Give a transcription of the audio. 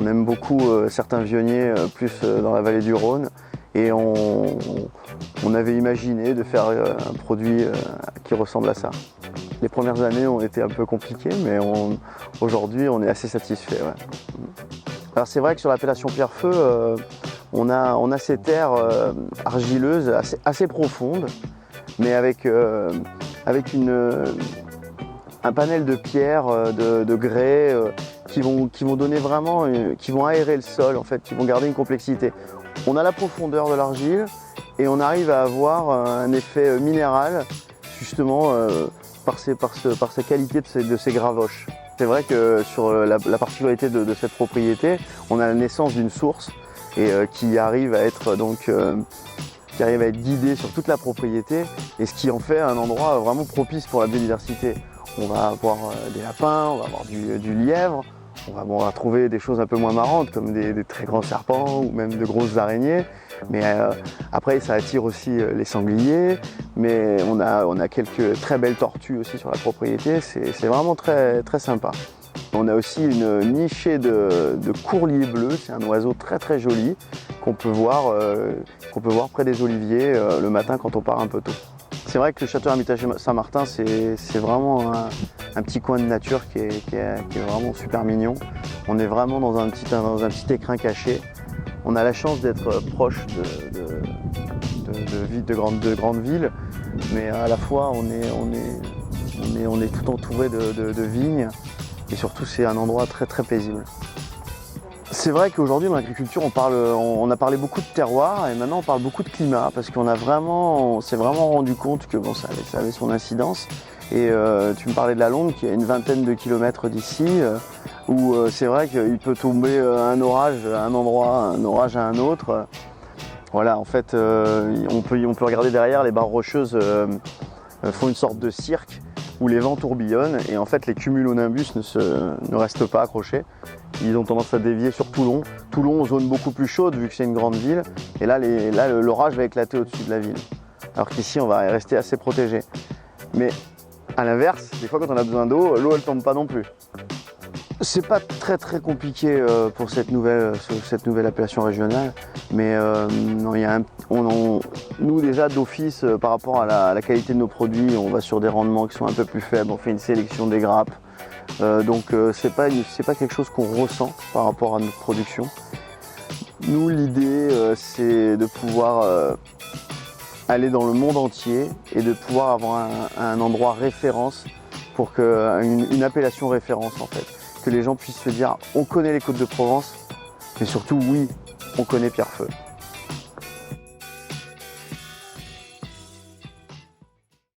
on aime beaucoup certains vionniers plus dans la vallée du Rhône et on avait imaginé de faire un produit qui ressemble à ça. Les premières années ont été un peu compliquées, mais aujourd'hui on est assez satisfait. Ouais. Alors c'est vrai que sur l'appellation Pierrefeu, on a ces terres argileuses assez profondes, mais avec un panel de pierres, de grès qui vont donner vraiment, qui vont aérer le sol en fait, qui vont garder une complexité. On a la profondeur de l'argile et on arrive à avoir un effet minéral justement par sa qualité de ces gravoches. C'est vrai que sur la particularité de cette propriété, on a la naissance d'une source et qui arrive à être guidée sur toute la propriété et ce qui en fait un endroit vraiment propice pour la biodiversité. On va avoir des lapins, on va avoir du lièvre, on va trouver des choses un peu moins marrantes comme des très grands serpents ou même de grosses araignées. Mais après ça attire aussi les sangliers, mais on a quelques très belles tortues aussi sur la propriété, c'est vraiment très, très sympa. On a aussi une nichée de courlier bleu, c'est un oiseau très très joli qu'on peut voir près des oliviers le matin quand on part un peu tôt. C'est vrai que le château Hermitage Saint-Martin, c'est vraiment un petit coin de nature qui est vraiment super mignon. On est vraiment dans un petit écrin caché. On a la chance d'être proche de grandes villes, mais à la fois on est tout entouré de vignes et surtout c'est un endroit très très paisible. C'est vrai qu'aujourd'hui dans l'agriculture on a parlé beaucoup de terroir et maintenant on parle beaucoup de climat parce qu'on s'est vraiment rendu compte que bon, ça avait son incidence. Et tu me parlais de la Londe qui est à une vingtaine de kilomètres d'ici où c'est vrai qu'il peut tomber un orage à un endroit, un orage à un autre. Voilà, en fait on peut regarder derrière, les barres rocheuses font une sorte de cirque où les vents tourbillonnent et en fait les cumulonimbus ne restent pas accrochés. Ils ont tendance à dévier sur Toulon. Toulon, zone beaucoup plus chaude vu que c'est une grande ville. Et là, l'orage va éclater au-dessus de la ville. Alors qu'ici, on va rester assez protégé. Mais à l'inverse, des fois quand on a besoin d'eau, l'eau elle tombe pas non plus. C'est pas très très compliqué pour cette nouvelle appellation régionale, mais nous déjà d'office par rapport à la qualité de nos produits, on va sur des rendements qui sont un peu plus faibles, on fait une sélection des grappes, donc c'est pas quelque chose qu'on ressent par rapport à notre production. Nous l'idée c'est de pouvoir aller dans le monde entier et de pouvoir avoir un endroit référence pour une appellation référence en fait. Que les gens puissent se dire on connaît les Côtes de Provence, mais surtout oui, on connaît Pierrefeu.